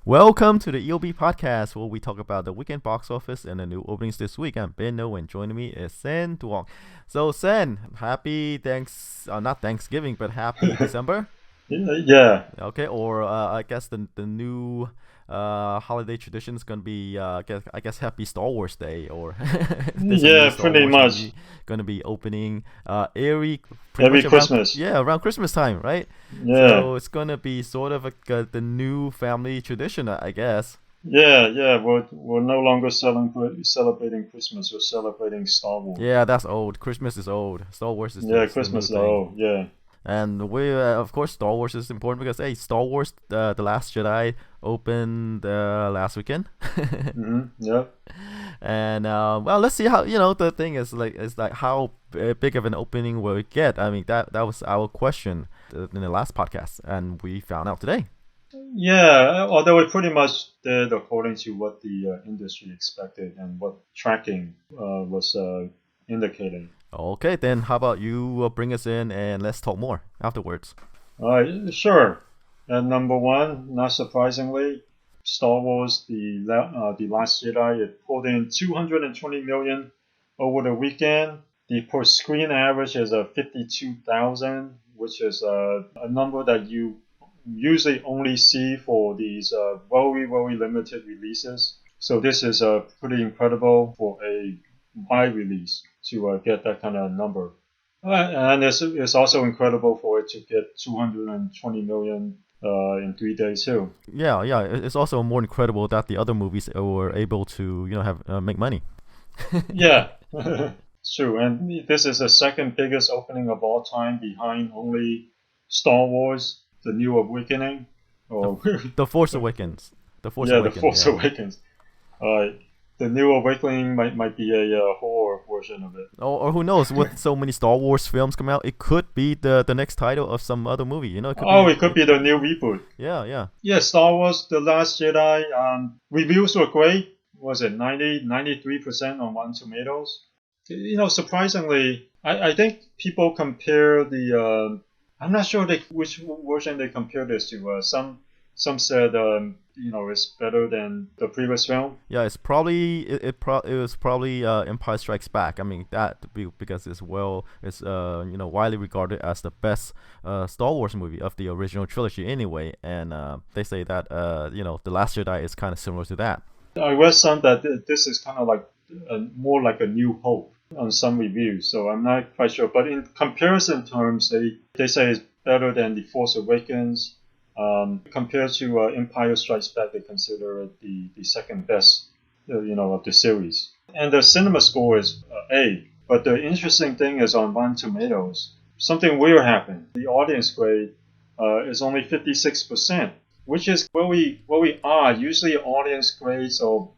Welcome to the EOB Podcast, where we talk about the weekend box office and the new openings this week. I'm Ben No, and joining me is Sen Duong. So, Sen, happy not Thanksgiving, but happy December. Yeah, Okay, or I guess the new holiday tradition is gonna be I guess Happy Star Wars Day, or there's a new yeah, Star pretty Wars much. movie gonna be opening every pretty Every much around Christmas. around Christmas time, right? Yeah, So it's gonna be sort of the new family tradition, I guess. yeah. We're no longer celebrating Christmas. We're celebrating Star Wars. Yeah, that's old. Christmas is old. Star Wars Yeah, is the new Christmas. thing. Oh, yeah. And of course, Star Wars is important because hey, Star Wars, the Last Jedi opened last weekend, Yeah, and well, let's see how the thing is like how big of an opening will it get? I mean that was our question in the last podcast, and we found out today. yeah. Although it pretty much did according to what the industry expected and what tracking was indicating. Okay, then how about you bring us in and let's talk more afterwards. Sure. And number one, not surprisingly, Star Wars: The Last Jedi. It pulled in 220 million over the weekend. The per screen average is 52,000, which is a number that you usually only see for these very limited releases. So this is pretty incredible for a wide release to get that kind of number. And it's also incredible for it to get 220 million in 3 days too. Yeah. It's also more incredible that the other movies were able to have make money. Yeah, it's true. And this is the second biggest opening of all time, behind only Star Wars: The New Awakening. The, Or the Force Awakens. The Force yeah, The Awakens. Force Yeah. Awakens. Uh, the New Awakening might be a horror version of it. Or who knows? With so many Star Wars films come out, it could be the next title of some other movie. It could Oh, be. it could be the new reboot. Yeah. Yeah, Star Wars: The Last Jedi. Reviews were great. Was it 93% on Rotten Tomatoes? Surprisingly, I think people compare the. I'm not sure which version they compare this to. Some said it's better than the previous film. Yeah, it's probably it was probably Empire Strikes Back. I mean because it's widely regarded as the best Star Wars movie of the original trilogy anyway, and they say that the Last Jedi is kind of similar to that. I read some that this is kind of like more like a New Hope on some reviews, so I'm not quite sure. But in comparison terms, they say it's better than The Force Awakens. Compared to Empire Strikes Back, they consider it the second best, of the series. And the cinema score is A. But the interesting thing is on Rotten Tomatoes, something weird happened. The audience grade is only 56%, which is where we are. Usually, audience grades are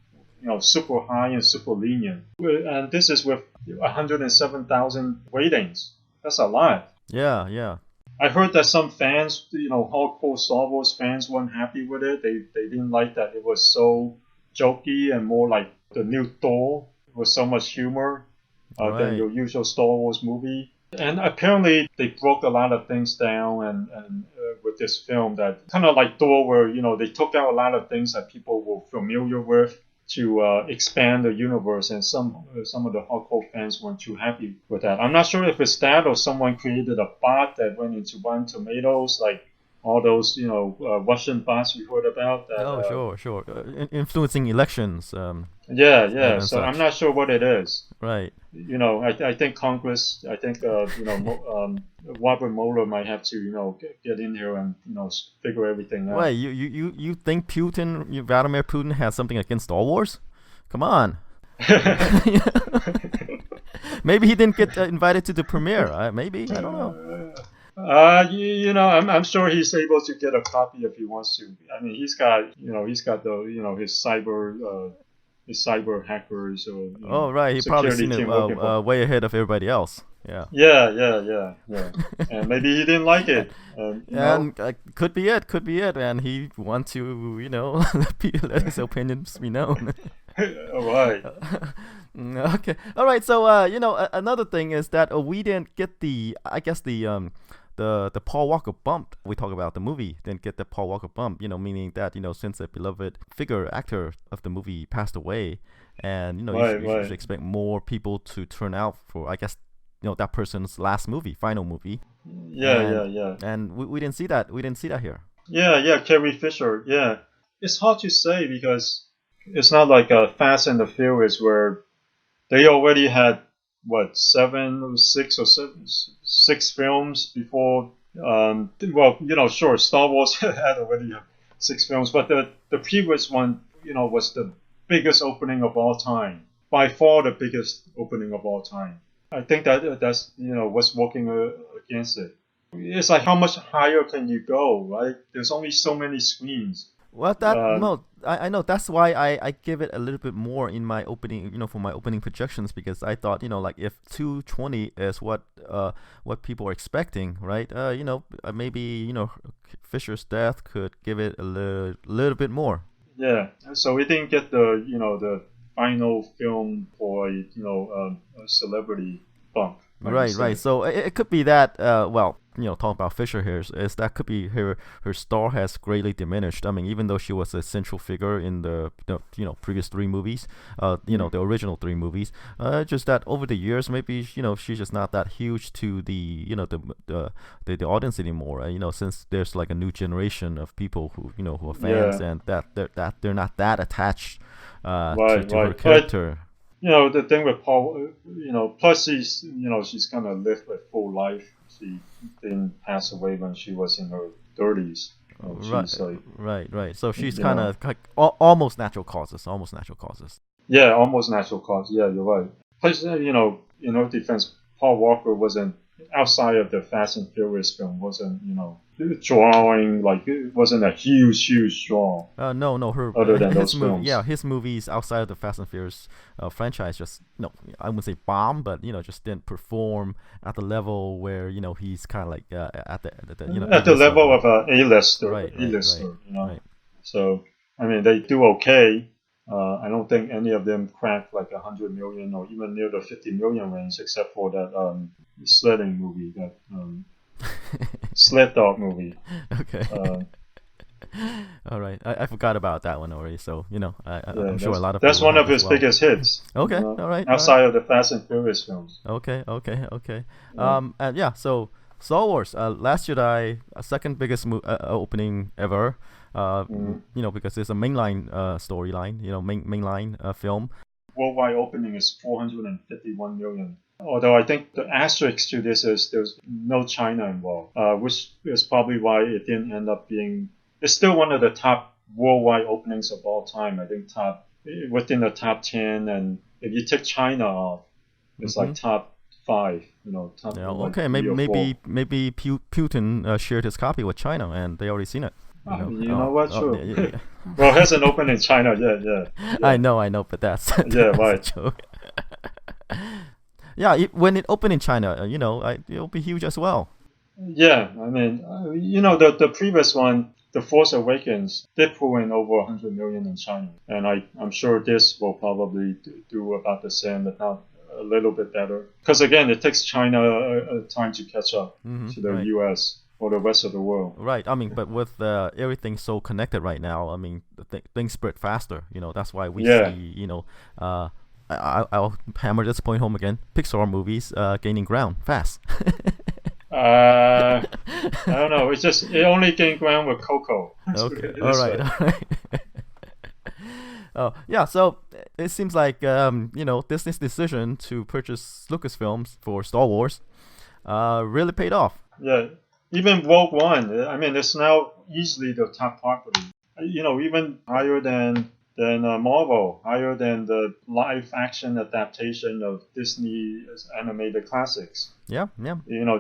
super high and super lenient, and this is with 107,000 ratings. That's a lot. Yeah. I heard that some fans, hardcore Star Wars fans, weren't happy with it. They didn't like that it was so jokey and more like the new Thor with so much humor than Right. your usual Star Wars movie. And apparently they broke a lot of things down and with this film, that kind of like Thor, where they took out a lot of things that people were familiar with to expand the universe, and some of the hardcore fans weren't too happy with that. I'm not sure if it's that or someone created a bot that went into Rotten Tomatoes, like all those Russian bots we heard about. That Oh, sure. Influencing elections, yeah. and So I'm such. not sure what it is. Right. I think Congress, I think Robert Mueller might have to get in here and figure everything Wait, out. you think Vladimir Putin has something against Star Wars? Come on. Maybe he didn't get invited to the premiere. Maybe, I don't know. I'm sure he's able to get a copy if he wants to. I mean, he's got the his cyber hackers or Oh, right. He probably security seen it team working for. way ahead of everybody else. Yeah. Yeah. And maybe he didn't like it. And could be it. And he wants to, let his opinions be known. All right. Okay. All right. So, another thing is that we didn't get I guess the the Paul Walker bump. We talk about the movie, then get the Paul Walker bump. Meaning that since a beloved figure actor of the movie passed away, and you should expect more people to turn out for, I guess, that person's last movie, final movie. Yeah. And we didn't see that. We didn't see that here. Yeah. Carrie Fisher. Yeah, it's hard to say because it's not like a Fast and the Furious where they already had six films before. Sure, Star Wars had already 6 films, but the previous one, was the biggest opening of all time, by far the biggest opening of all time. I think that's what's working against it. It's like, how much higher can you go, right? There's only so many screens. Well, I know that's why I give it a little bit more in my opening, for my opening projections, because I thought, like if 220 is what people are expecting, right? Maybe Fisher's death could give it a little bit more. Yeah, so we didn't get the final film for a celebrity bump. Right. So it could be that, talking about Fisher here, is that could be her star has greatly diminished. I mean, even though she was a central figure in the previous 3 movies, the original 3 movies, just that over the years, maybe she's just not that huge to the the audience anymore. Since there's like a new generation of people who who are fans, and that they're not that attached to her character. But, the thing with Paul, plus she's kind of lived a full life. She didn't pass away when she was in her 30s. Right. So she's kind of like almost natural causes. Yeah, almost natural causes. Yeah, you're right. Plus, in her defense, Paul Walker wasn't, outside of the Fast and Furious film, wasn't, drawing, like, it wasn't a huge draw. No, other than those films. Yeah, his movies outside of the Fast and Furious franchise just, I wouldn't say bomb, but just didn't perform at the level where he's kind of like at the level of a A-lister, right. So I mean, they do okay. I don't think any of them cracked like 100 million or even near the 50 million range, except for that sledding movie, that sled dog movie. Okay. All right, I forgot about that one already. So I'm sure a lot of that's one of his biggest hits. Okay, all right. Outside of the Fast and Furious films. Okay. And yeah, so Star Wars, Last Jedi, second biggest opening ever. Because it's a mainline storyline, mainline film. Worldwide opening is 451 million. Although I think the asterisk to this is there's no China involved, which is probably why it didn't end up being. It's still one of the top worldwide openings of all time. I think within the top 10, and if you take China off, it's like top 5. Top. Yeah, okay, maybe Putin shared his copy with China, and they already seen it. You know what? True. Yeah. Well, it hasn't opened in China yet. Yeah. I know, but that's right. A joke. Yeah, when it opened in China, it'll be huge as well. Yeah, I mean, the previous one, The Force Awakens, did pull in over 100 million in China, and I'm sure this will probably do about the same, but not a little bit better. Because again, it takes China a time to catch up to the U.S. or the rest of the world. Right. I mean, but with everything so connected right now, I mean, things spread faster. That's why we see, I'll hammer this point home again. Pixar movies gaining ground fast. I don't know. It only gained ground with Coco. Okay. All right. Oh yeah. So it seems like Disney's decision to purchase Lucasfilms for Star Wars really paid off. Yeah. Even Rogue One, I mean, it's now easily the top property. Even higher than Marvel, higher than the live action adaptation of Disney's animated classics. Yeah.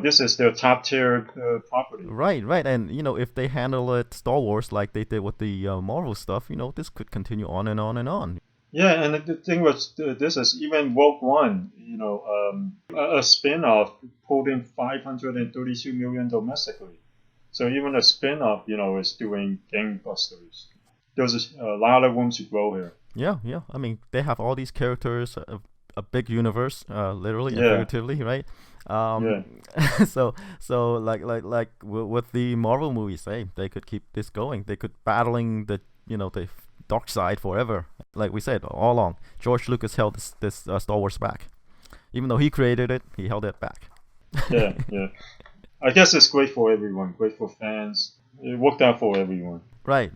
This is their top tier property. Right. And if they handle it Star Wars like they did with the Marvel stuff, this could continue on and on and on. Yeah, and the thing was, this is even Rogue One, a spin-off pulled in 532 million domestically. So even a spin-off, is doing gangbusters. There's a lot of room to grow here. Yeah. I mean, they have all these characters a big universe, literally and Yeah. figuratively, right? So like with the Marvel movies, hey, they could keep this going. They could battling the the dark side forever. Like we said all along, George Lucas held this Star Wars back, even though he created it, he held it back. Yeah. I guess it's great for everyone, great for fans. It worked out for everyone. Right.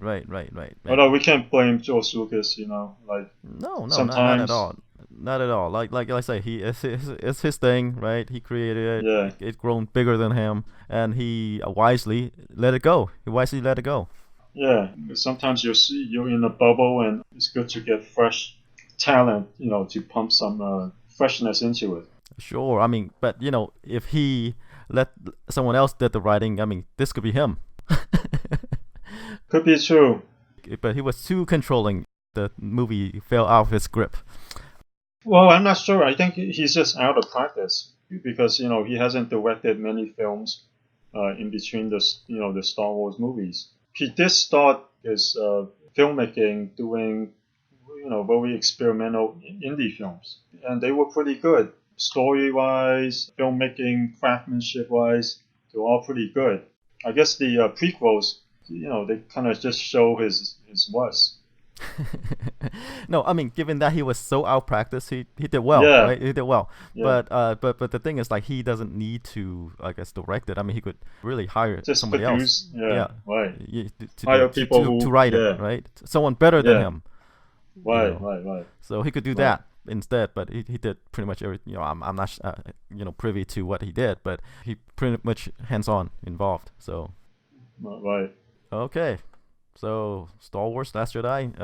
Although we can't blame George Lucas, like No, not at sometimes. all. Not at all. Like I say, it's his thing, right? He created it. Yeah. It's grown bigger than him, and he wisely let it go. He wisely let it go. Yeah, sometimes you're in a bubble, and it's good to get fresh talent, to pump some freshness into it. Sure. I mean, but if he let someone else did the writing, I mean, this could be him. Could be true. But he was too controlling. The movie fell out of his grip. Well, I'm not sure. I think he's just out of practice because he hasn't directed many films in between the Star Wars movies. He did start his filmmaking doing very experimental indie films, and they were pretty good. Story-wise, filmmaking, craftsmanship-wise, they're all pretty good. I guess the prequels, they kind of just show his wuss. No, I mean, given that he was so out practice, he did well, Yeah. right? He did well. Yeah. But the thing is, like, he doesn't need to, I guess, direct it. I mean, he could really hire Just somebody produce, else. yeah, right. To Hire people to write yeah. it, right? Someone better than Yeah. him. Right. So he could do that instead, but he did pretty much everything. I'm not privy to what he did, but he pretty much hands-on involved. So Right. okay. So Star Wars, Last Jedi.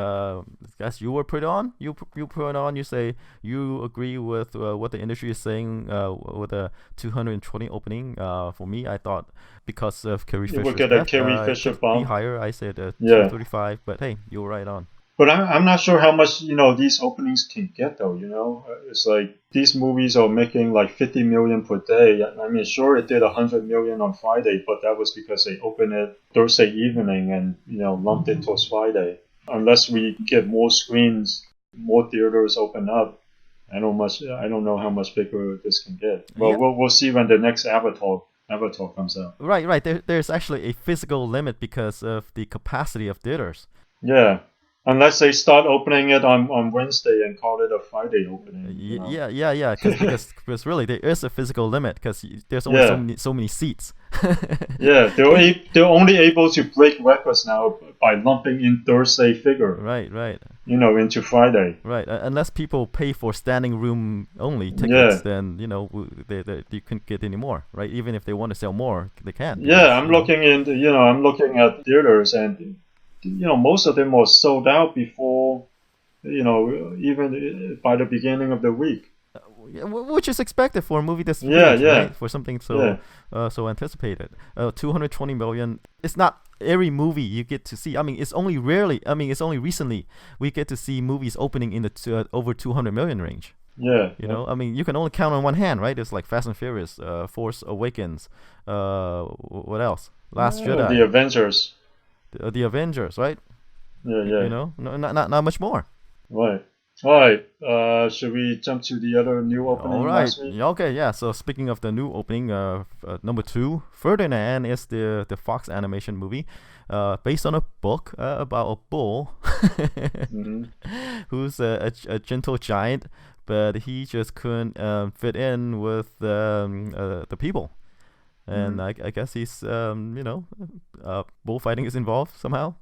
Guess you were put on. You put on. You say you agree with what the industry is saying with a 220 opening. For me, I thought because of Carrie Fisher's We'll get a death, Carrie Fisher it could bomb. be higher. I said 235, but hey, you were right on. But I'm not sure how much these openings can get though. It's like these movies are making like 50 million per day. I mean, sure, it did 100 million on Friday, but that was because they opened it Thursday evening and lumped it towards Friday. Unless we get more screens, more theaters open up, I don't know how much bigger this can get. Well, Yeah. we'll see when the next Avatar comes out. Right. There's actually a physical limit because of the capacity of theaters. Yeah. Unless they start opening it on Wednesday and call it a Friday opening. Yeah. Because really there is a physical limit because there's only so many seats. Yeah, they're only able to break records now by lumping in Thursday figure. Right. Into Friday. Right. Unless people pay for standing room only tickets, then you couldn't get any more. Right. Even if they want to sell more, they can't. Yeah, I'm looking at theaters and. Most of them were sold out before, even by the beginning of the week. Which is expected for a movie this huge, right? For something so anticipated. 220 million. It's not every movie you get to see. I mean, it's only recently we get to see movies opening in the over 200 million range. Yeah. I mean, you can only count on one hand, right? It's like Fast and Furious, Force Awakens, what else? Last Jedi. The Avengers. The Avengers, right? Yeah. Not much more. Right. All right. Should we jump to the other new opening? All right. Last week? Okay. Yeah. So speaking of the new opening, number 2, Ferdinand is the Fox animation movie, based on a book about a bull, who's a gentle giant, but he just couldn't fit in with the people. And I guess he's, bullfighting is involved somehow.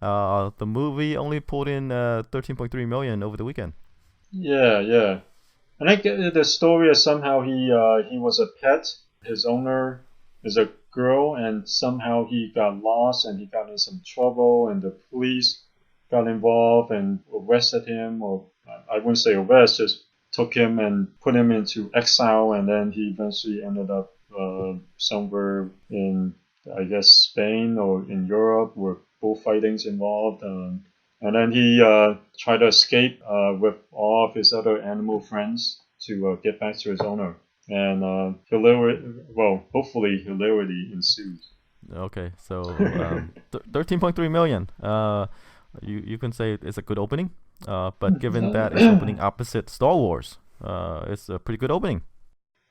The movie only pulled in 13.3 million over the weekend. Yeah. And I think the story is somehow he was a pet. His owner is a girl, and somehow he got lost and he got in some trouble, and the police got involved and arrested him, or I wouldn't say arrest, just took him and put him into exile, and then he eventually ended up somewhere in, I guess, Spain or in Europe where bullfighting's involved. And then he tried to escape with all of his other animal friends to get back to his owner. And hopefully hilarity ensues. Okay, so 13.3 million. You can say it's a good opening, but given that it's opening opposite Star Wars, it's a pretty good opening.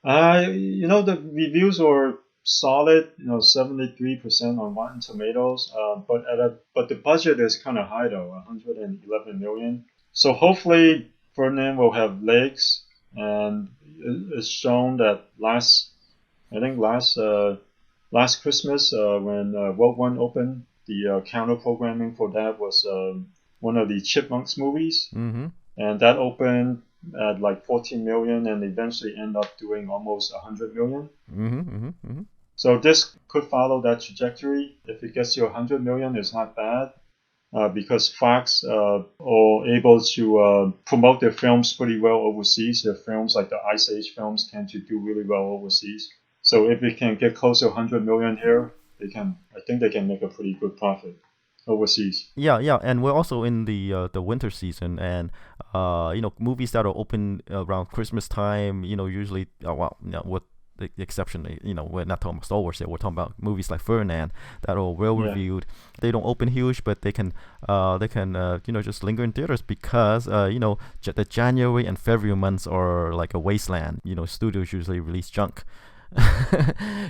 The reviews were solid. 73% on Rotten Tomatoes. But the budget is kind of high though, 111 million. So hopefully Ferdinand will have legs, and it's shown that last Christmas when World One opened, the counter programming for that was one of the Chipmunks movies, Mm-hmm. and that opened at like 14 million and eventually end up doing almost 100 million. Mm-hmm. Mm-hmm. Mm-hmm. So this could follow that trajectory. If it gets you 100 million, it's not bad. Because Fox are able to promote their films pretty well overseas. Their films, like the Ice Age films, tend to do really well overseas. So if we can get close to 100 million here, I think they can make a pretty good profit overseas. Yeah, yeah, and we're also in the winter season, and movies that are open around Christmas time, usually, with the exception, we're not talking about Star Wars here. We're talking about movies like Ferdinand that are well reviewed. They don't open huge, but they can just linger in theaters because the January and February months are like a wasteland. Studios usually release junk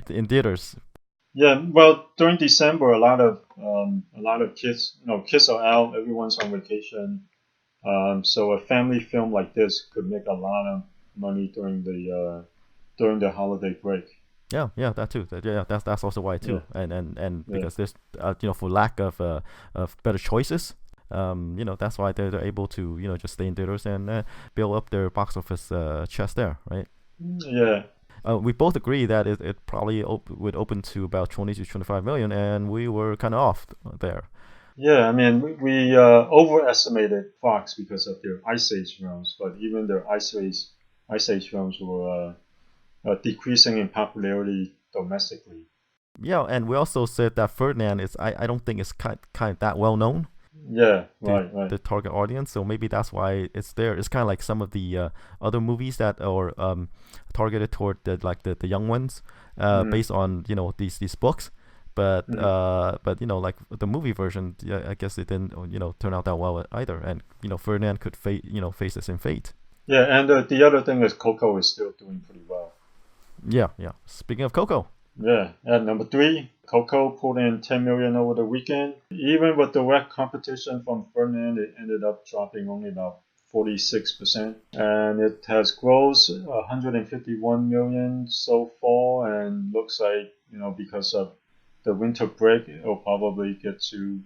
in theaters. Yeah, well, during December, a lot of kids, kids are out. Everyone's on vacation. So a family film like this could make a lot of money during the holiday break. Yeah, that too. That's also why too. Yeah. And because there's for lack of better choices, that's why they're able to just stay in theaters and build up their box office chest there, right? Yeah. We both agree that it probably would open to about 20 to 25 million, and we were kind of off there. Yeah, I mean, we overestimated Fox because of their Ice Age films, but even their Ice Age films were decreasing in popularity domestically. Yeah, and we also said that Ferdinand is I don't think it's kind of that well known. Yeah, right. The target audience, so maybe that's why it's there. It's kind of like some of the other movies that are targeted toward the young ones, based on these books. But like the movie version, yeah, I guess it didn't turn out that well either, and Ferdinand could face the same fate. Yeah, and the other thing is Coco is still doing pretty well. Yeah. Speaking of Coco. Yeah, at number 3, Coco pulled in 10 million over the weekend. Even with direct competition from Ferdinand, it ended up dropping only about 46%. And it has grossed 151 million so far, and looks like, because of the winter break, it'll probably get to,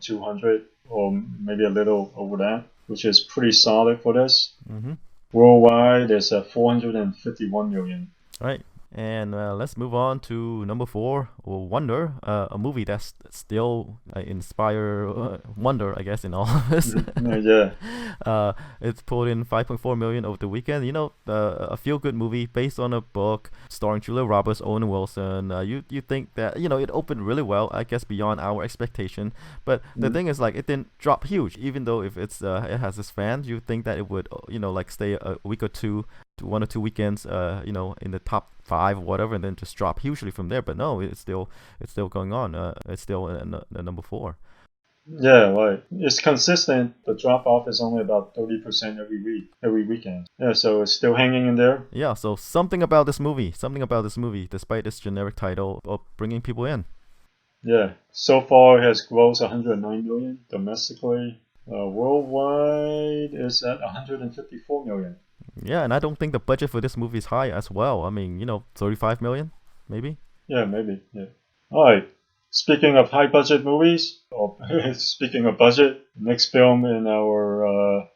200 or maybe a little over that, which is pretty solid for this. Mm-hmm. Worldwide, it's at 451 million. All right. And let's move on to number 4, Wonder, a movie that's still inspire wonder, I guess, in all of us. Yeah. It's pulled in 5.4 million over the weekend. A feel-good movie based on a book starring Julia Roberts, Owen Wilson. You think that it opened really well, I guess, beyond our expectation. But the thing is, like, it didn't drop huge, even though if it has its fans, you think that it would like stay a week or two. To 1 or 2 weekends, in the top 5 or whatever, and then just drop hugely from there. But no, it's still going on. It's still number 4. Yeah, right. It's consistent. The drop off is only about 30% every weekend. Yeah, so it's still hanging in there. Yeah. So something about this movie, despite its generic title, of bringing people in. Yeah. So far, it has grossed 109 million domestically. Worldwide is at 154 million. Yeah, and I don't think the budget for this movie is high as well. I mean, 35 million, maybe? Yeah, maybe. Yeah. All right. Speaking of high budget movies, or speaking of budget, next film in our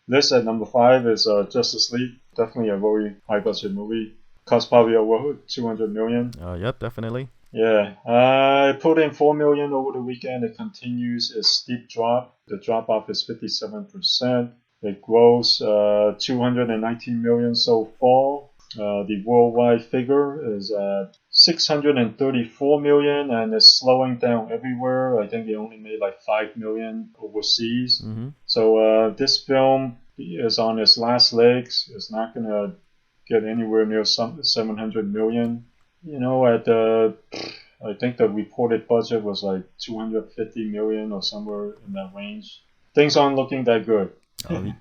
list at number 5 is Justice League. Definitely a very high budget movie. Cost probably over 200 million. Yep, definitely. Yeah. I put in 4 million over the weekend. It continues its steep drop. The drop off is 57%. It grows 219 million so far. The worldwide figure is at 634 million, and it's slowing down everywhere. I think it only made like 5 million overseas. Mm-hmm. So this film is on its last legs. It's not going to get anywhere near 700 million. I think the reported budget was like 250 million or somewhere in that range. Things aren't looking that good.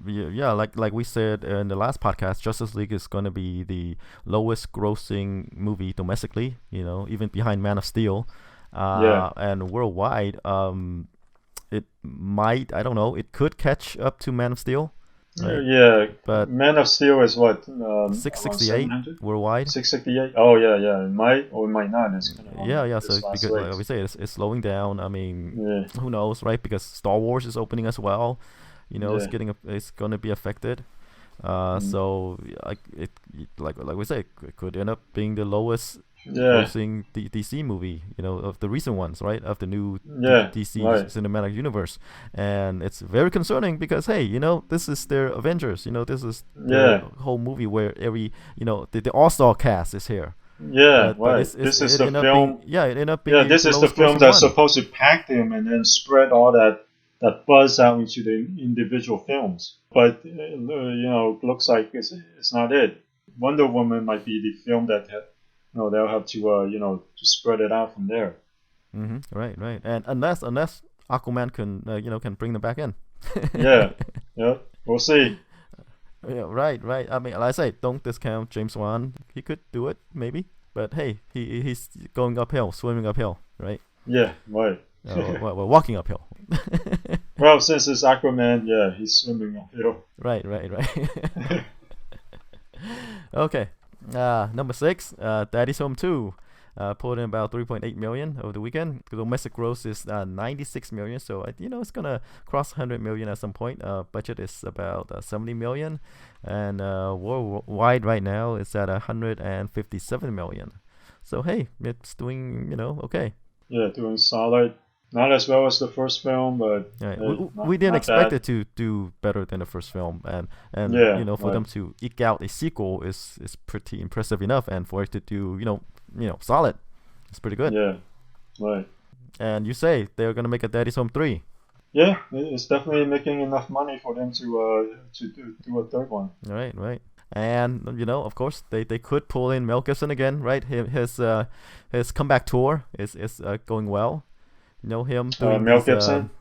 Yeah, like we said in the last podcast, Justice League is going to be the lowest grossing movie domestically, even behind Man of Steel. And worldwide, it might, I don't know, it could catch up to Man of Steel, right? Yeah, But Man of Steel is what, 668 worldwide. 668. Oh yeah. It might or it might not. It's kind of Yeah. this So last because week. like we say, it's slowing down. I mean, Yeah, who knows, right? Because Star Wars is opening as well. It's yeah. it's gonna be affected. Mm. So like we say, it could end up being the lowest Yeah, grossing DC movie, of the recent ones, right? Of the new yeah, DC right. cinematic universe, and it's very concerning because hey, this is their Avengers, this is their Yeah, whole movie where every, the all-star cast is here, yeah, but right. This is it the ended up being film. yeah, it ended up being Yeah, the this is the lowest film grossing that's one. supposed to pack them and then spread all that buzz out into the individual films. But looks like it's not it. Wonder Woman might be the film that they'll have to to spread it out from there. Right, and unless Aquaman can bring them back in. Yeah, yeah, we'll see. Yeah, right. I mean, like I say, don't discount James Wan. He could do it, maybe. But hey, he's going uphill, swimming uphill, right? Yeah, right. Well, walking uphill. Well, since it's Aquaman, yeah, he's swimming uphill. Right. Okay. Number 6, Daddy's Home 2. Pulled in about 3.8 million over the weekend. The domestic gross is 96 million, so it's gonna cross 100 million at some point. Budget is about 70 million, and worldwide right now it's at 157 million. So hey, it's doing okay. Yeah, doing solid. Not as well as the first film, but Right. We not didn't not expect bad. it to do better than the first film, and Yeah, for right. them to eke out a sequel is pretty impressive enough, and for it to do solid, it's pretty good. Yeah, right. And you say they're gonna make a Daddy's Home 3. Yeah, it's definitely making enough money for them to do a third one. Right. And of course, they could pull in Mel Gibson again, right? His comeback tour is going well. Him doing Mel these Gibson.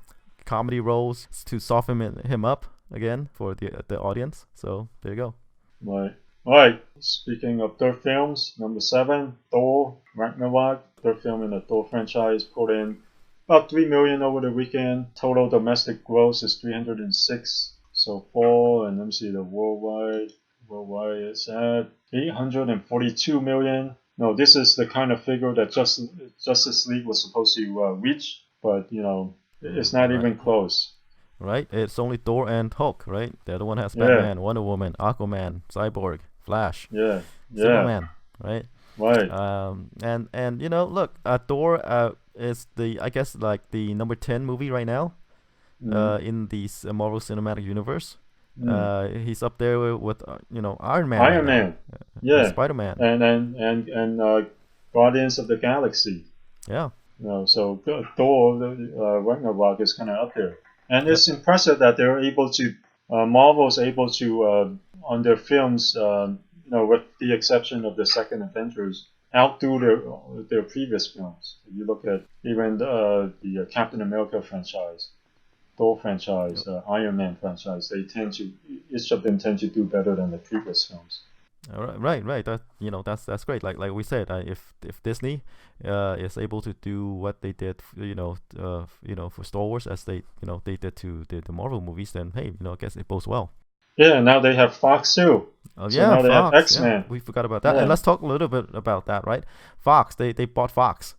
comedy roles to soften him up again for the audience. So there you go. Right. All right. Speaking of third films, number 7, Thor Ragnarok. Third film in the Thor franchise, put in about 3 million over the weekend. Total domestic gross is 306 so far, and let me see the worldwide. Worldwide is at 842 million. No, this is the kind of figure that Justice League was supposed to reach, but it's not Right. even close. Right. It's only Thor and Hulk, right? The other one has Yeah, Batman, Wonder Woman, Aquaman, Cyborg, Flash, yeah, yeah. Superman, right? Right. And look, Thor is the, I guess, like the number 10 movie right now Mm, in the Marvel Cinematic Universe. mm. He's up there with Iron Man right Iron now, Man. Yeah, Spider Man. and Guardians of the Galaxy. Yeah. So Thor, Ragnarok is kind of up there, and Yep. it's impressive that they're able to. Marvel's able to on their films, with the exception of the second Avengers, outdo their previous films. If you look at even the Captain America franchise, Thor franchise, Iron Man franchise, each of them tend to do better than the previous films. All right. That's great. Like we said, if Disney is able to do what they did, for Star Wars as they did to the Marvel movies, then hey, I guess it bodes well. Yeah, now they have Fox too. Oh So yeah, now they have Fox. X Yeah, Men. we forgot about that. And Yeah. let's talk a little bit about that, right? Fox. They bought Fox,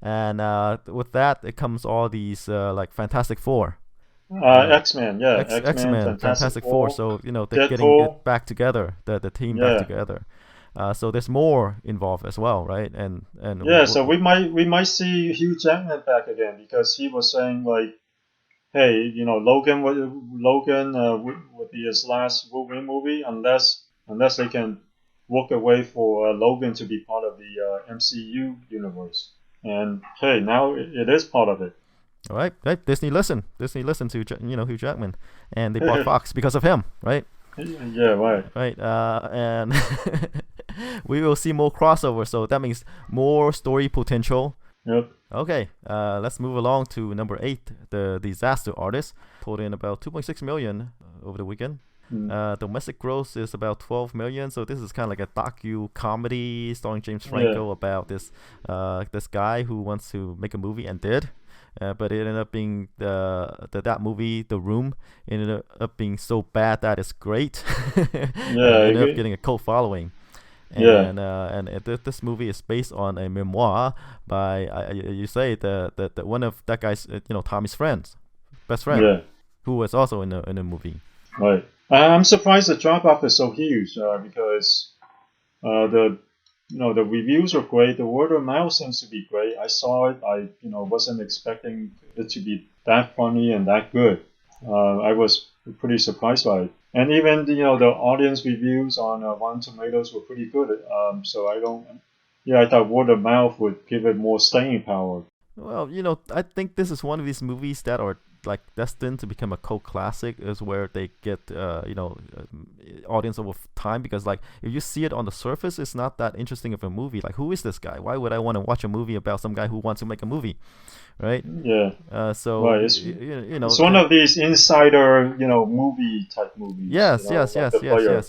and with that it comes all these like Fantastic Four. X Men, yeah, X X Men, Men, Fantastic Fantastic Four. Four, So they're getting Deadpool, it back together, the team back yeah, together. So there's more involved as well, right? And yeah. So we might see Hugh Jackman back again because he was saying like, hey, Logan would be his last Wolverine movie unless they can work a way for Logan to be part of the MCU universe. And hey, now it is part of it. all right, Disney listen to Hugh Jackman, and they bought Fox because of him, right? Yeah, right. Right, and we will see more crossover. So that means more story potential. Yep. Okay, let's move along to number 8, the Disaster Artist. Pulled in about 2.6 million over the weekend. Mm. Domestic gross is about 12 million. So this is kind of like a docu-comedy starring James Franco about this guy who wants to make a movie and did. But it ended up being that movie, The Room, ended up being so bad that it's great. And ended up getting a cult following. This movie is based on a memoir by you say the one of that guy's Tommy's best friend, who was also in the movie. Right. I'm surprised the drop off is so huge because the reviews are great. The word of mouth seems to be great. I saw it. I wasn't expecting it to be that funny and that good. I was pretty surprised by it. And even the audience reviews on Rotten Tomatoes were pretty good. So I thought word of mouth would give it more staying power. Well, I think this is one of these movies that are like destined to become a cult classic, is where they get audience over time, because like if you see it on the surface, it's not that interesting of a movie. Like, who is this guy? Why would I want to watch a movie about some guy who wants to make a movie, right? Yeah. So right. It's one of these insider movie type movies. Yes.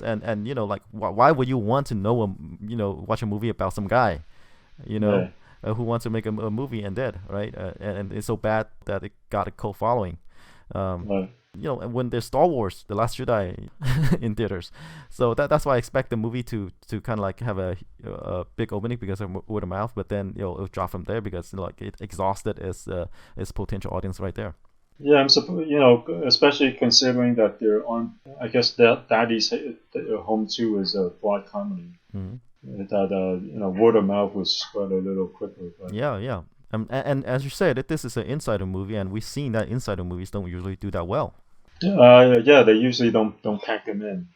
And like why would you want to watch a movie about some guy, who wants to make a movie and did, right? And it's so bad that it got a cult following. Right. When there's Star Wars, The Last Jedi in theaters, so that's why I expect the movie to kind of like have a big opening because of word of mouth, but then it'll drop from there because like it exhausted its potential audience right there. Yeah, I'm especially considering that they're on. I guess that Daddy's Home 2 is a broad comedy. Mm-hmm. That word of mouth was spread a little quicker. But. Yeah. And as you said, this is an insider movie, and we've seen that insider movies don't usually do that well. They usually don't pack them in.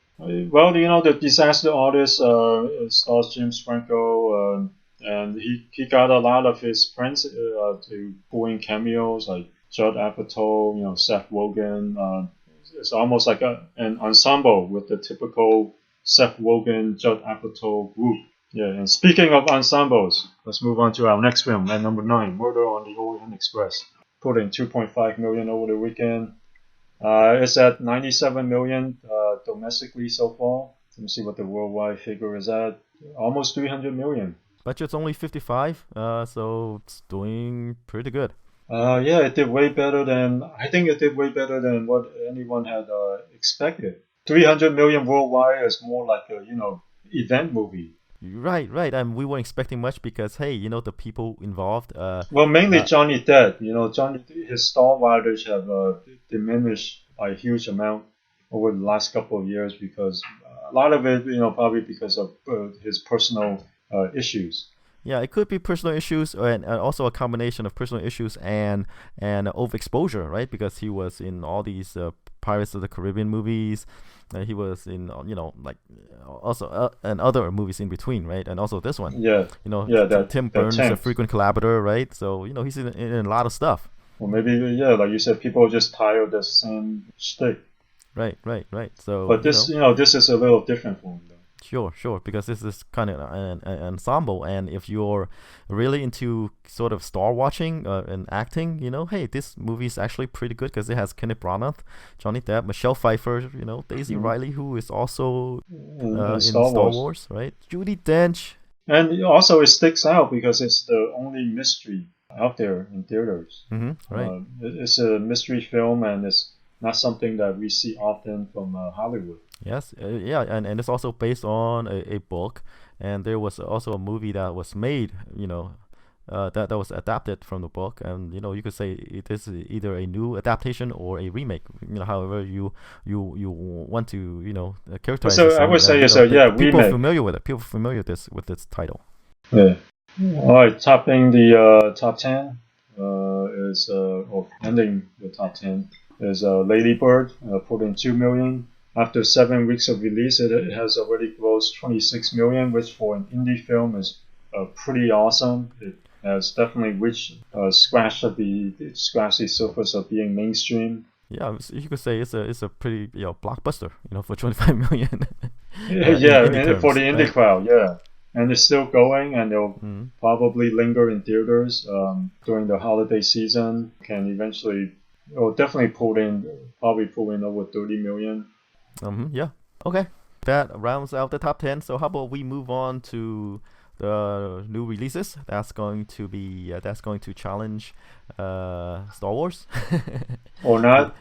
Well, the disaster artist stars James Franco, and he got a lot of his friends to pull in cameos like Judd Apatow, Seth Rogen. It's almost like an ensemble with the typical Seth Rogen, Judd Apatow group. Yeah, and speaking of ensembles, let's move on to our next film at number 9, Murder on the Orient Express. Put in 2.5 million over the weekend. It's at 97 million domestically so far. Let me see what the worldwide figure is at. Almost 300 million. Budget's only 55, so it's doing pretty good. It did way better than what anyone had expected. 300 million worldwide is more like a event movie. Right, and we weren't expecting much because the people involved. Mainly Johnny Depp. His star riders have diminished by a huge amount over the last couple of years because a lot of it, probably because of his personal issues. Yeah, it could be personal issues, and also a combination of personal issues and overexposure, right? Because he was in all these Pirates of the Caribbean movies. He was in also and other movies in between, right? And also this one. Yeah. Tim Burns is a frequent collaborator, right? So he's in a lot of stuff. Well, maybe like you said, people are just tired of the same shtick. Right. So, but this this is a little different for him, though. Sure, because this is kind of an ensemble, and if you're really into sort of star watching and acting, hey, this movie is actually pretty good because it has Kenneth Branagh, Johnny Depp, Michelle Pfeiffer, Daisy Ridley, who is also in Star Wars, right? Judi Dench. And also it sticks out because it's the only mystery out there in theaters. Mm-hmm, right. It's a mystery film, and it's not something that we see often from Hollywood. Yes, and it's also based on a book, and there was also a movie that was made, that was adapted from the book, and you could say it is either a new adaptation or a remake. However you want to characterize. So I would say it's a remake. People familiar with it. People familiar with this title. Yeah. All right, topping the top 10 ending the top 10 is Lady Bird, put in 2 million. After 7 weeks of release, it has already grossed 26 million, which for an indie film is pretty awesome. It has definitely scratched the surface of being mainstream. Yeah, you could say it's a pretty blockbuster, for 25 million. For the indie crowd, yeah. And it's still going, and it'll probably linger in theaters during the holiday season. It will definitely pull in probably pulling over 30 million. Yeah. Okay. That rounds out the top 10. So how about we move on to the new releases? That's going to challenge Star Wars. Or not?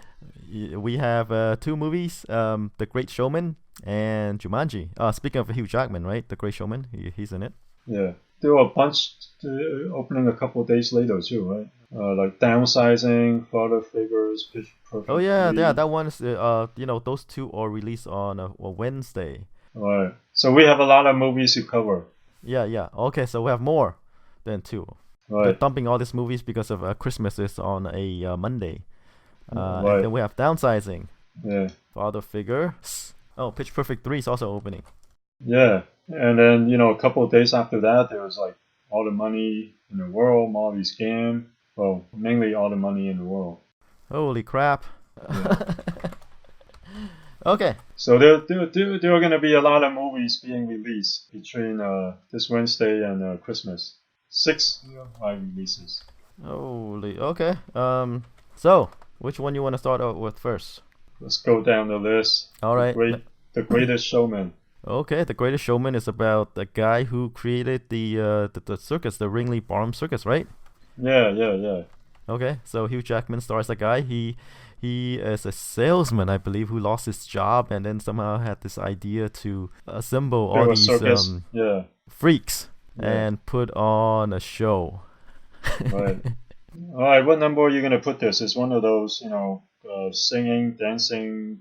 We have two movies, The Great Showman and Jumanji. Speaking of Hugh Jackman, right? The Great Showman, he's in it. Yeah. There were a bunch opening a couple of days later too, right? Like Downsizing, Father Figures, Pitch Perfect Oh yeah, 3. that one is those two are released on a Wednesday. Right. So we have a lot of movies to cover. Yeah. Okay, so we have more than two. They're Right. dumping all these movies because of Christmas is on a Monday. Right. And then we have Downsizing, Yeah. Father Figures. Oh, Pitch Perfect 3 is also opening. Yeah. And then, a couple of days after that, there was like All the Money in the World, Marley's Game. Well, mainly All the Money in the World. Holy crap. Yeah. Okay. So there are going to be a lot of movies being released between this Wednesday and Christmas. 6 live releases. Holy. Okay. So, which one you want to start out with first? Let's go down the list. All right. The Greatest Showman. Okay, The Greatest Showman is about the guy who created the circus, the Ringley Barnum Circus, right? Yeah. Okay, so Hugh Jackman stars the guy. He is a salesman, I believe, who lost his job and then somehow had this idea to assemble all these freaks and put on a show. Right. All right, what number are you going to put this? It's one of those, singing, dancing,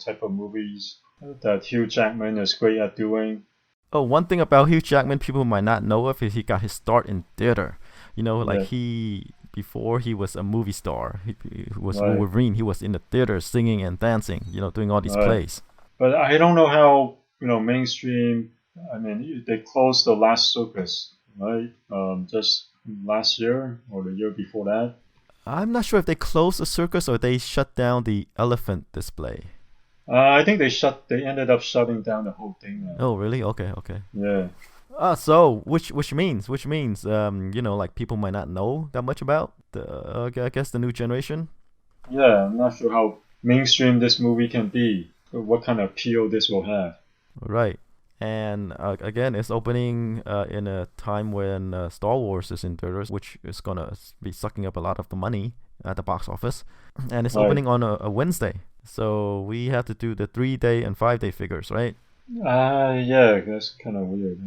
type of movies that Hugh Jackman is great at doing. Oh, one thing about Hugh Jackman people might not know of is he got his start in theater. Before he was a movie star, he was Wolverine. He was in the theater singing and dancing, doing all these plays. But I don't know how, mainstream, I mean, they closed the Last Circus, right? Just last year or the year before that. I'm not sure if they closed the circus or they shut down the elephant display. I think they ended up shutting down the whole thing. Oh, really? Okay. Yeah. So which means like people might not know that much about I guess the new generation. Yeah, I'm not sure how mainstream this movie can be. What kind of appeal this will have. Right. And again, it's opening in a time when Star Wars is in theaters, which is gonna be sucking up a lot of the money at the box office. And it's opening on a Wednesday, so we have to do the 3-day and 5-day figures, right? Yeah, that's kind of weird.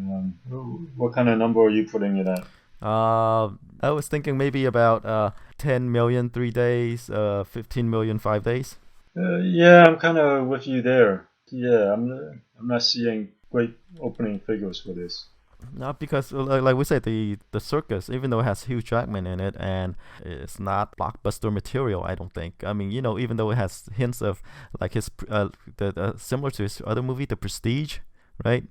What kind of number are you putting it at? I was thinking maybe about 10 million 3 days, 15 million 5 days. Yeah, I'm kind of with you there. Yeah, I'm not seeing great opening figures for this. Not because, like we said, the circus, even though it has Hugh Jackman in it, and it's not blockbuster material, I don't think. I mean, even though it has hints of like his similar to his other movie, The Prestige, right?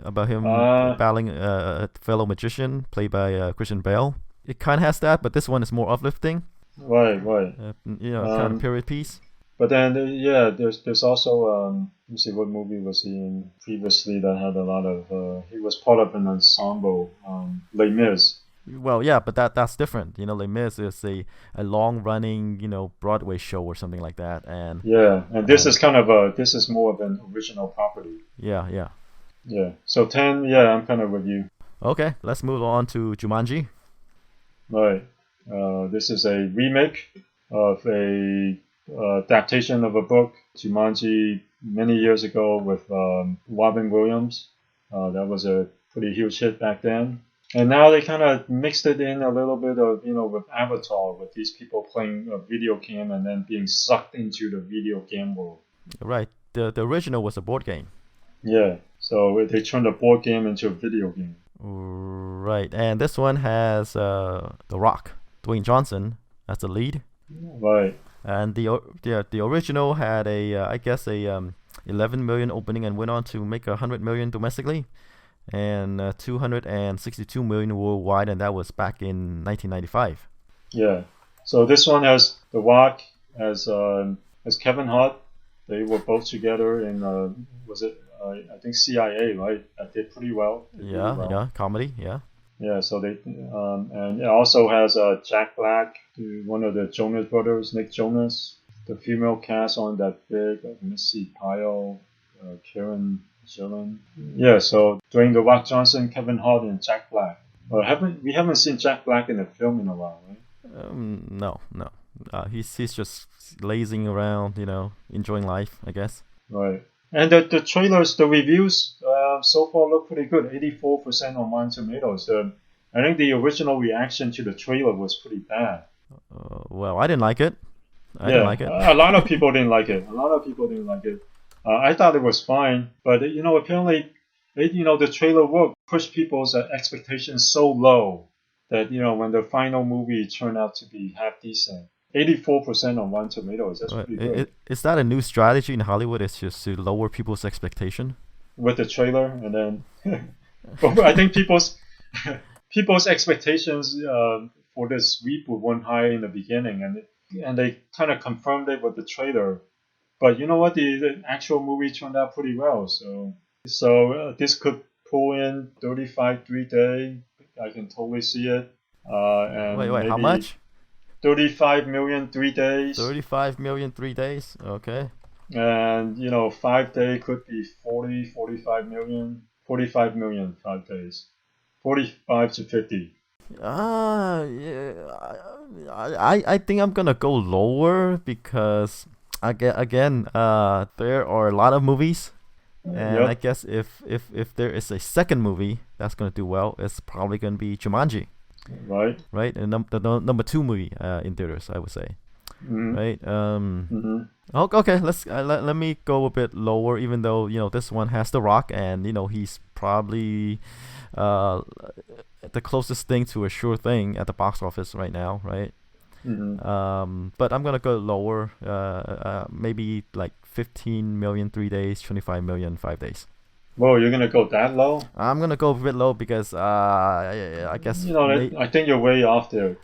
About him battling a fellow magician played by Christian Bale. It kind of has that, but this one is more uplifting. Right. Kind of period piece. But then, there's also let me see, what movie was he in previously that had a lot of. He was part of an ensemble, Les Mis. Well, yeah, but that's different. Les Mis is a long running Broadway show or something like that, and this is kind of this is more of an original property. Yeah. So 10, I'm kind of with you. Okay, let's move on to Jumanji. Right. This is a remake of a adaptation of a book, Jumanji, many years ago with Robin Williams. That was a pretty huge hit back then. And now they kind of mixed it in a little bit of, with Avatar, with these people playing a video game and then being sucked into the video game world. Right. The original was a board game. Yeah. So they turned a board game into a video game. Right. And this one has The Rock, Dwayne Johnson, as the lead. Right. And the original had a 11 million opening and went on to make 100 million domestically, and 262 million worldwide, and that was back in 1995. Yeah. So this one has The Rock as Kevin Hart. They were both together in I think CIA, right? That did pretty well. Yeah, comedy, yeah. Yeah, so they and it also has Jack Black, one of the Jonas brothers, Nick Jonas, The female cast aren't that big. Missy Pyle, Karen Gillan. Yeah, so Dwayne The Rock Johnson, Kevin Hart, and Jack Black. We haven't seen Jack Black in a film in a while, right? No. He's just lazing around, enjoying life, I guess. Right. And the trailers, the reviews, so far look pretty good. 84% on Rotten Tomatoes. I think the original reaction to the trailer was pretty bad. Well, I didn't like it. A lot of people didn't like it. I thought it was fine, but apparently, the trailer work pushed people's expectations so low that when the final movie turned out to be half decent. 84% on Rotten Tomatoes. That's pretty good. Is that a new strategy in Hollywood? It's just to lower people's expectation with the trailer, and then but I think people's expectations for this reboot weren't high in the beginning, and they kind of confirmed it with the trailer. But you know what? The actual movie turned out pretty well. So this could pull in 35 3-day. I can totally see it. And wait, how much? 35 million 3 days. 35 million 3 days. Okay. And 5-day could be 45 million. 45 million 5 days. 45 to 50. Yeah. I think I'm gonna go lower because again, there are a lot of movies, and I guess if there is a second movie that's gonna do well, it's probably gonna be Jumanji. Right. And the number 2 movie in theaters, I would say. Mm-hmm. Right. Mm-hmm. Okay. Let's let me go a bit lower, even though this one has The Rock, and he's probably the closest thing to a sure thing at the box office right now, right? Mm-hmm. But I'm gonna go lower. Maybe like 15 million 3 days, 25 million 5 days. Whoa, you're gonna go that low? I'm gonna go a bit low because I guess I think you're way off there.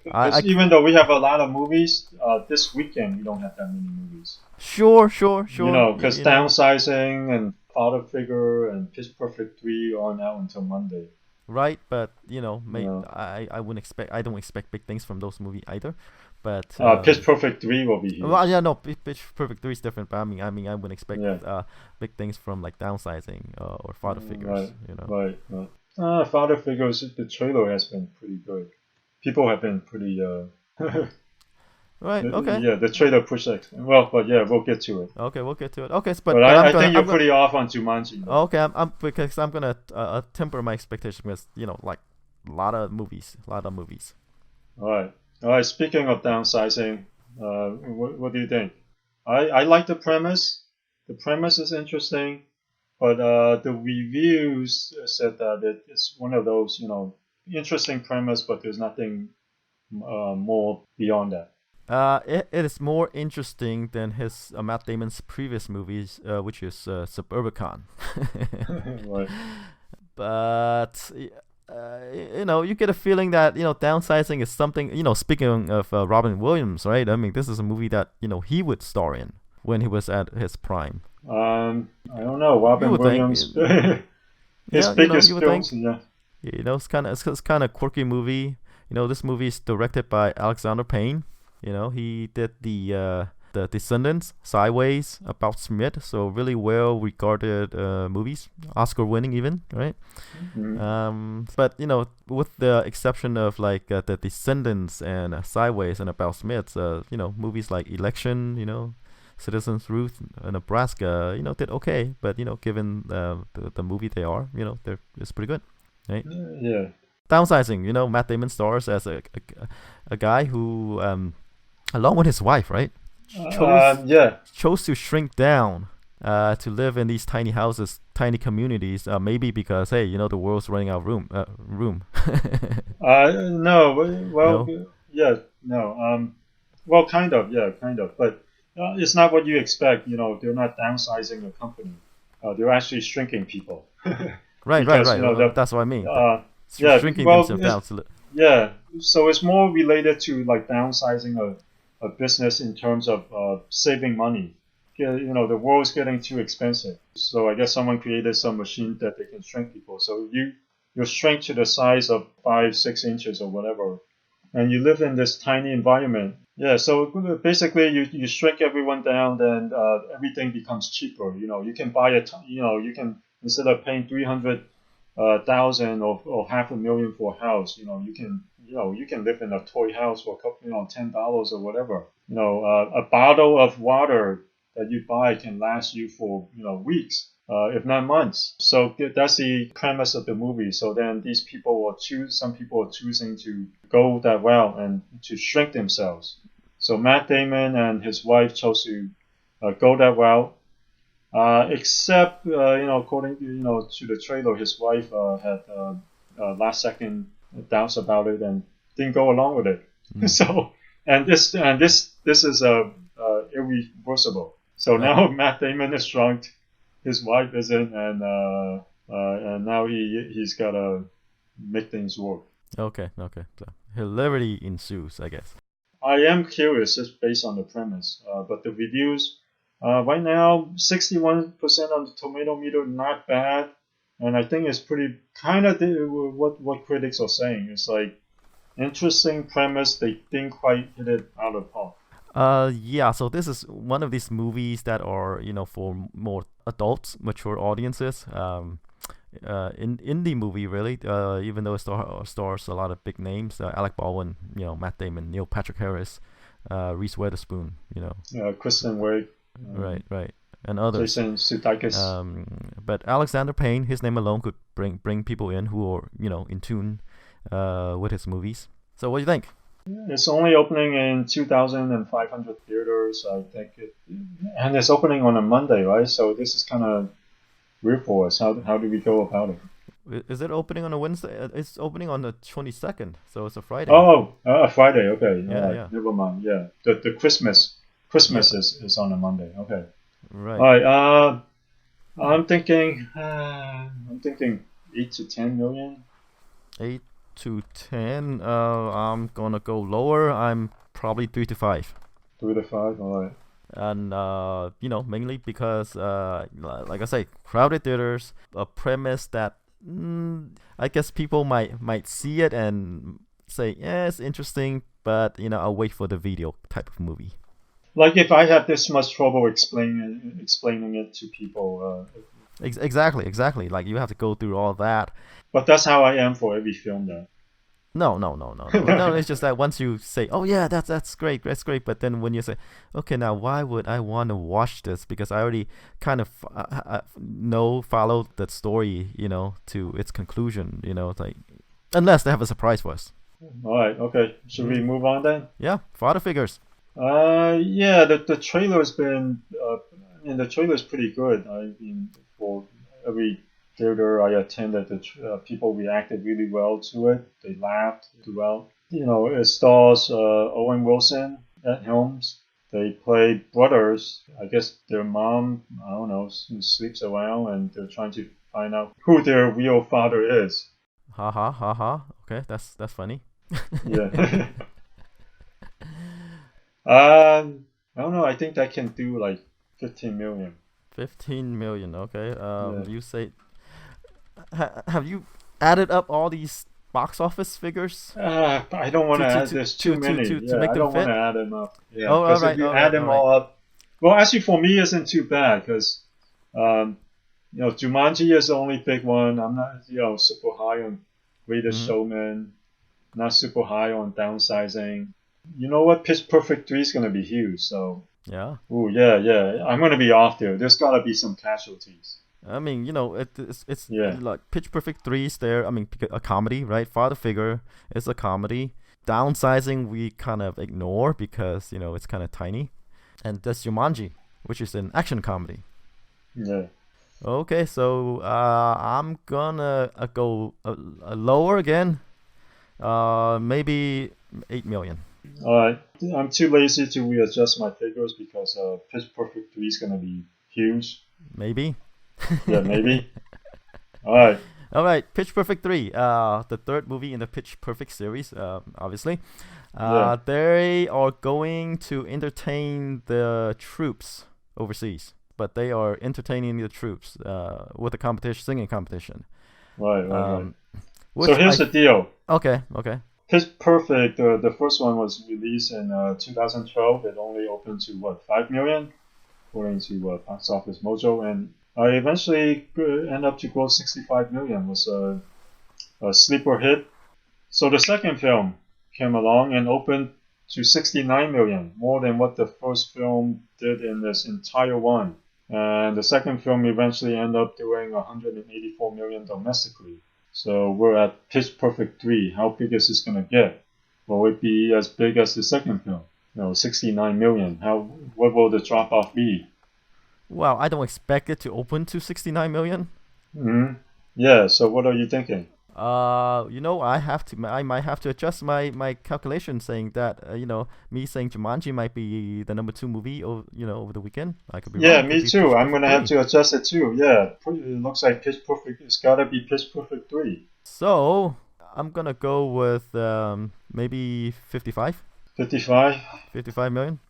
Even though we have a lot of movies, this weekend we don't have that many movies. Sure. Because Downsizing and Father Figure and Pitch Perfect 3 aren't out until Monday. Right, but I wouldn't expect. I don't expect big things from those movies either. But Pitch Perfect 3 will be huge. Well, yeah, no, Pitch Perfect 3 is different. But I mean, I wouldn't expect big things from like Downsizing or Father Figures. Right. Father Figures, the trailer has been pretty good. People have been pretty. Right. Okay. Yeah, the trailer pushed it. Well, but yeah, we'll get to it. Okay, we'll get to it. Okay, but I think you're pretty off on Jumanji. Okay, because I'm gonna temper my expectations because like a lot of movies. All right. Speaking of Downsizing, what do you think? I like the premise. The premise is interesting, but the reviews said that it's one of those interesting premise, but there's nothing more beyond that. It is more interesting than his Matt Damon's previous movies, which is Suburbicon. Right. But you get a feeling that Downsizing is something. Speaking of Robin Williams, right? I mean, this is a movie that he would star in when he was at his prime. I don't know, Robin Williams. His biggest films. Yeah. It's kind of quirky movie. This movie is directed by Alexander Payne. He did the Descendants, Sideways, About Schmidt, so really well regarded movies, Oscar winning even, right? Mm-hmm. But with the exception of like the Descendants and Sideways and About Schmidt, movies like Election, Citizens Ruth, Nebraska, did okay, but given the movie they are, it's pretty good, right? Yeah. Downsizing, Matt Damon stars as a guy who along with his wife, right? Chose to shrink down to live in these tiny houses, tiny communities. Maybe because the world's running out of room. No. Well, No? yeah, no. Well, kind of, but it's not what you expect. They're not downsizing a company. They're actually shrinking people. Right. That's what I mean. Shrinking themselves down. Yeah, so it's more related to like downsizing a business in terms of saving money. The world's getting too expensive. So I guess someone created some machine that they can shrink people. So you shrink to the size of 5-6 inches or whatever, and you live in this tiny environment. Yeah, so basically you shrink everyone down, then everything becomes cheaper. You can buy you can, instead of paying 300,000 or half a million for a house, you can live in a toy house for a couple, $10 or whatever. A bottle of water that you buy can last you for, weeks, if not months. So that's the premise of the movie. So then some people are choosing to go that route and to shrink themselves. So Matt Damon and his wife chose to go that route. Except, according to the trailer, his wife had last second doubts about it and didn't go along with it. Mm. So, this is irreversible. So Right. now Matt Damon is shrunk, his wife isn't, and now he's gotta make things work. Okay. So hilarity ensues, I guess. I am curious just based on the premise, but the reviews right now 61% on the tomato meter, not bad, and I think it's pretty kind of what critics are saying. It's like interesting premise. They didn't quite hit it out of the park. Yeah, so this is one of these movies that are, for more adults, mature audiences. In indie movie really. Even though it stars a lot of big names, Alec Baldwin, Matt Damon, Neil Patrick Harris, Reese Witherspoon, Kristen Wiig, right, and others. Jason Sudeikis. But Alexander Payne, his name alone could bring people in who are, in tune with his movies. So what do you think? It's only opening in 2,500 theaters, I think, and it's opening on a Monday, right? So this is kind of weird for us. How do we go about it? Is it opening on a Wednesday? It's opening on the 22nd, so it's a Friday. Oh, Friday. Okay. Yeah, yeah. Never mind. Yeah. The Christmas Yeah. is on a Monday. Okay. Right. All right. I'm thinking 8 to 10 million. 8 to 10. I'm gonna go lower. I'm probably 3 to 5. 3 to 5. All right. And mainly because like I say, crowded theaters, a premise that I guess people might see it and say, yeah, it's interesting, but I'll wait for the video type of movie. Like if I have this much trouble explaining it to people, Exactly. Like you have to go through all that. but that's how I am for every film, though. No. No, it's just that once you say, "Oh yeah, that's great, that's great," but then when you say, "Okay, now why would I want to watch this?" Because I already kind of follow that story, to its conclusion. It's like, unless they have a surprise for us. All right. Okay. Should we move on then? Yeah, father figures. Yeah. The trailer's been. The trailer's pretty good. I mean, for every theater I attended, the people reacted really well to it. They laughed well. It stars Owen Wilson, Ed Helms. They play brothers. I guess their mom, I don't know, sleeps around, and they're trying to find out who their real father is. Ha ha ha ha. Okay, that's funny. Yeah. I don't know. I think that can do like 15 million. 15 million. Okay. Yeah. You say, have you added up all these box office figures I don't want to add. There's too many. to Yeah, make I them don't want fit? to add them up. Yeah, Oh, all because if right, you all add right, them all right. all up, well, actually for me isn't too bad because, Jumanji is the only big one. I'm not, super high on Greatest Mhm. Showman. Not super high on Downsizing. You know what? Pitch Perfect 3 is gonna be huge. So, Yeah. oh yeah. I'm gonna be off there. There's gotta be some casualties. I mean, it's Yeah. like Pitch Perfect 3 is there. I mean, a comedy, right? Father Figure is a comedy. Downsizing we kind of ignore because it's kind of tiny, and there's Jumanji, which is an action comedy. Yeah. Okay, so I'm gonna go lower again. Maybe 8 million. All right. I'm too lazy to readjust my figures because Pitch Perfect 3 is gonna be huge. Maybe. Yeah, maybe. All right. All right, Pitch Perfect 3, the third movie in the Pitch Perfect series, obviously. Yeah. They are going to entertain the troops overseas, but they are entertaining the troops with a competition, singing competition. Right. Which So here's the deal. Okay. Pitch Perfect, the first one was released in 2012. It only opened to what, 5 million, according to Box Office Mojo, and I eventually ended up to gross 65 million. Was a sleeper hit. So the second film came along and opened to 69 million, more than what the first film did in this entire one. And the second film eventually ended up doing 184 million domestically. So we're at Pitch Perfect 3. How big is this going to get? Will it be as big as the second film? No, 69 million. What will the drop off be? Well, I don't expect it to open to 69 million. Mm-hmm. Yeah, so what are you thinking? I might have to adjust my calculation, saying that me saying Jumanji might be the number 2 movie over the weekend. I could be wrong. Yeah, It could me be too. Pitch I'm gonna Perfect have 3. to adjust it too. Yeah, it looks like Pitch Perfect. It's gotta be Pitch Perfect 3. So I'm gonna go with maybe 55. 55. 55 million.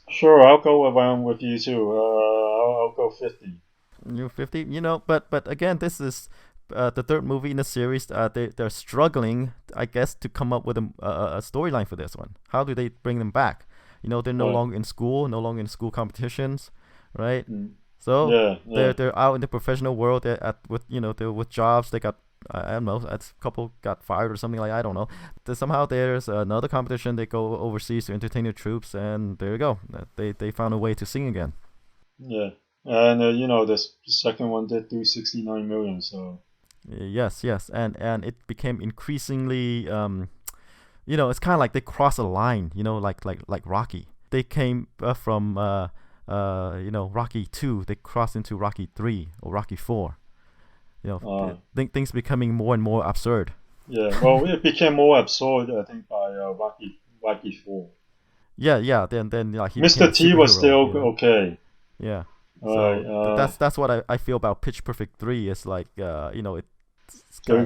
Sure, I'll go around with you too. I'll go 50. You 50. But again, this is the third movie in the series. They're struggling, I guess, to come up with a storyline for this one. How do they bring them back? They're no longer in school, no longer in school competitions, right? So Yeah. they're out in the professional world. They're with jobs. They got, I don't know, a couple got fired or something like, I don't know. Somehow there's another competition. They go overseas to entertain the troops, and there you go. They found a way to sing again. Yeah. And the second one did do 69 million. So. Yes, and it became increasingly, it's kind of like they crossed a line, like Rocky. They came from, Rocky 2. They crossed into Rocky 3 or Rocky 4. Things becoming more and more absurd. Yeah, well, it became more absurd, I think, by Rocky 4. Yeah. Then he Mr. became a T was superhero, still okay. Yeah. Right, So that's what I feel about Pitch Perfect 3. Is like they're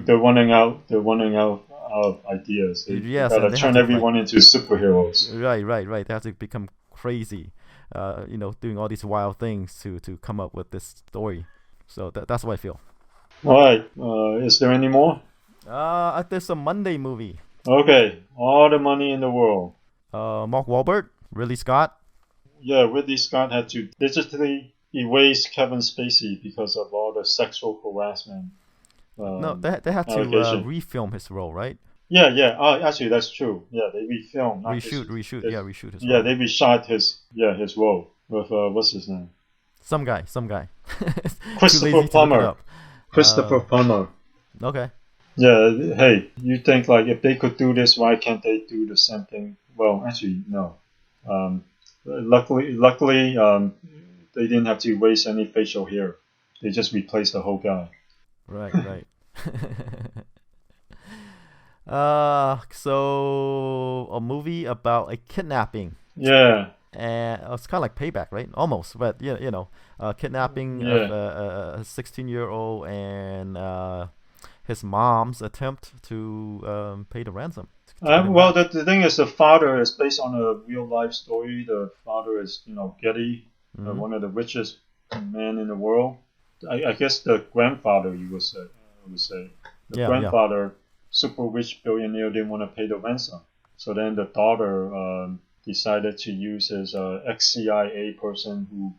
running out. They're running out of ideas. They yes, gotta and they have turn to, everyone into superheroes. Right. They have to become crazy, doing all these wild things to come up with this story. So that's what I feel. All right. Is there any more? There's a Monday movie. Okay. All the money in the world. Mark Wahlberg, Ridley Scott. Yeah, Ridley Scott had to digitally erase Kevin Spacey because of all the sexual harassment. No, they had to refilm his role, right? Yeah. Actually, that's true. Yeah, they refilmed. Reshoot his role. Yeah, they reshot his role with what's his name? Some guy. Christopher Plummer. Christopher Plummer. Okay. Yeah. Hey, you think like if they could do this, why can't they do the same thing? Well, actually, no. Luckily, they didn't have to erase any facial hair. They just replaced the whole guy. Right. So a movie about a kidnapping. Yeah. And it's kind of like Payback, right? Almost, but kidnapping of a 16-year-old and his mom's attempt to pay the ransom. Well, the thing is, the father is based on a real life story. The father is, Getty, one of the richest men in the world. I guess the grandfather, you would say. The grandfather, super rich billionaire, didn't want to pay the ransom. So then the daughter decided to use his ex-CIA person who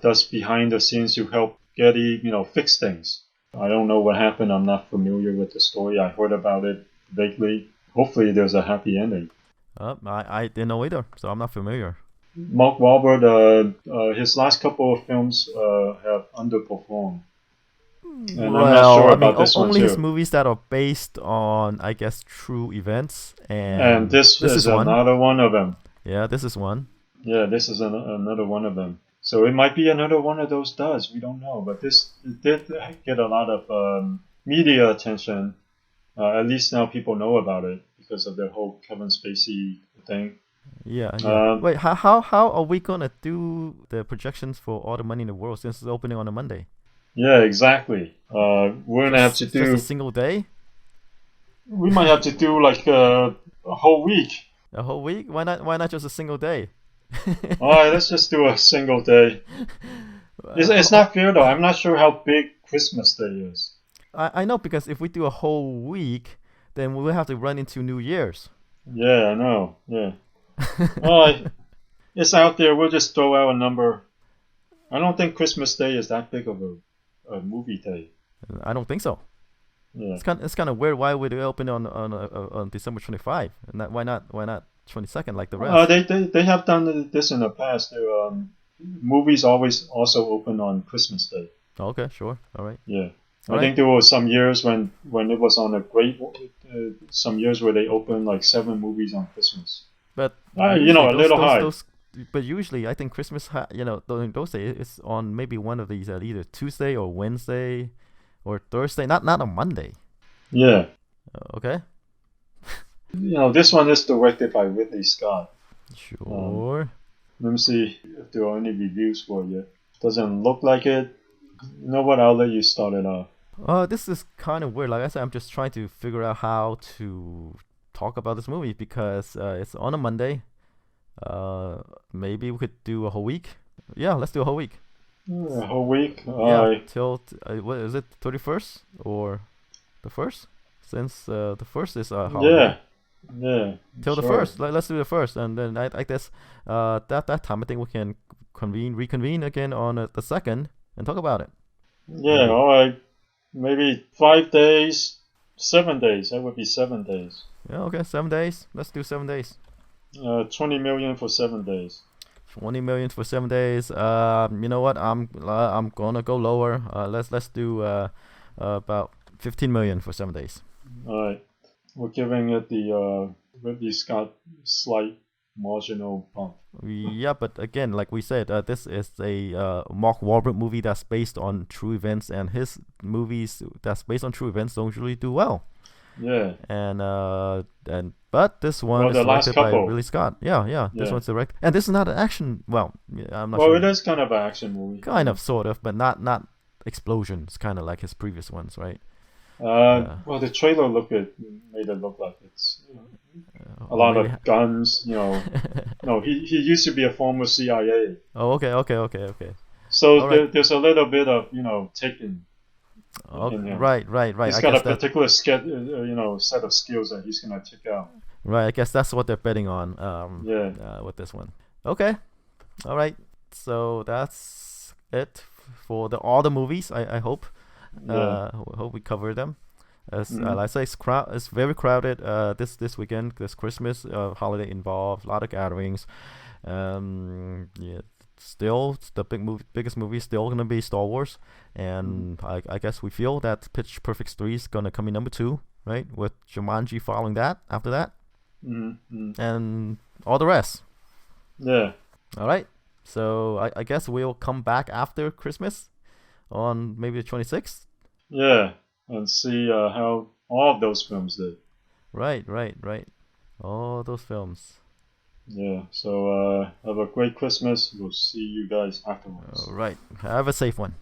does behind the scenes to help Getty, fix things. I don't know what happened. I'm not familiar with the story. I heard about it vaguely. Hopefully there's a happy ending. I didn't know either, so I'm not familiar. Mark Wahlberg, his last couple of films have underperformed. And I'm not sure about this one only too. his movies that are based on, I guess, true events. And this is another one of them. Yeah, this is one. Yeah, this is another one of them. So it might be another one of those does. We don't know. But this did get a lot of media attention. At least now people know about it because of the whole Kevin Spacey thing. Yeah. Wait, how are we gonna do the projections for All the Money in the World since it's opening on a Monday? Yeah, exactly. We're gonna have to do just a single day. We might have to do like a whole week. A whole week? Why not just a single day? All right, let's just do a single day. It's not fair though. I'm not sure how big Christmas Day is. I know, because if we do a whole week, then we will have to run into New Year's. Yeah, I know. Yeah. Well, it's out there. We'll just throw out a number. I don't think Christmas Day is that big of a movie day. I don't think so. Yeah. It's kind of weird. Why would it open on December 25? And why not 22nd like the rest? They have done this in the past. Movies always also open on Christmas Day. Okay, sure. All right. Yeah. All I think there were some years when it was on a great, some years where they opened like 7 movies on Christmas. But a little high. But usually, I think Christmas, during those days, it's on maybe one of these either Tuesday or Wednesday or Thursday, not on Monday. Yeah. Okay. This one is directed by Ridley Scott. Sure. Let me see if there are any reviews for it yet. Doesn't look like it. You know what? I'll let you start it off. This is kind of weird. Like I said, I'm just trying to figure out how to talk about this movie because it's on a Monday. Maybe we could do a whole week. Yeah, let's do a whole week. A whole week? Yeah, till what is it? 31st or the 1st? Since the 1st is a holiday. Yeah. Till the 1st. Let's do the 1st, and then I guess that time I think we can reconvene again on the 2nd and talk about it. Yeah. All right. Maybe 5 days, 7 days. That would be 7 days. Yeah. Okay. 7 days. Let's do 7 days. 20 million for 7 days. 20 million for 7 days. You know what? I'm gonna go lower. Let's do about 15 million for 7 days. All right. We're giving it the Ridley Scott slight marginal bump. Yeah, but again, like we said, this is a Mark Wahlberg movie that's based on true events, and his movies that's based on true events don't usually do well. Yeah. But this one is directed by couple. Ridley Scott. Yeah. This one's directed, and this is not an action. Well, I'm not sure. sure. It is kind of an action movie. Kind of, sort of, but not explosions. Kind of like his previous ones, right? Well, the trailer made it look like it's a lot of guns. No, he used to be a former CIA. Oh, okay. So there's a little bit of taking. Right. He's got a particular set of skills that he's gonna take out. Right, I guess that's what they're betting on. With this one. Okay, all right. So that's it for all the movies. I hope. Hope we cover them. As I say, it's very crowded. This weekend, this Christmas holiday involved a lot of gatherings. Still, the biggest movie is still gonna be Star Wars, and I guess we feel that Pitch Perfect 3 is gonna come in number 2, right? With Jumanji following that after that, and all the rest. Yeah. All right. So I guess we'll come back after Christmas, on maybe the 26th. Yeah, and see how all of those films did. Right. All those films. Yeah, so have a great Christmas. We'll see you guys afterwards. All right. Have a safe one.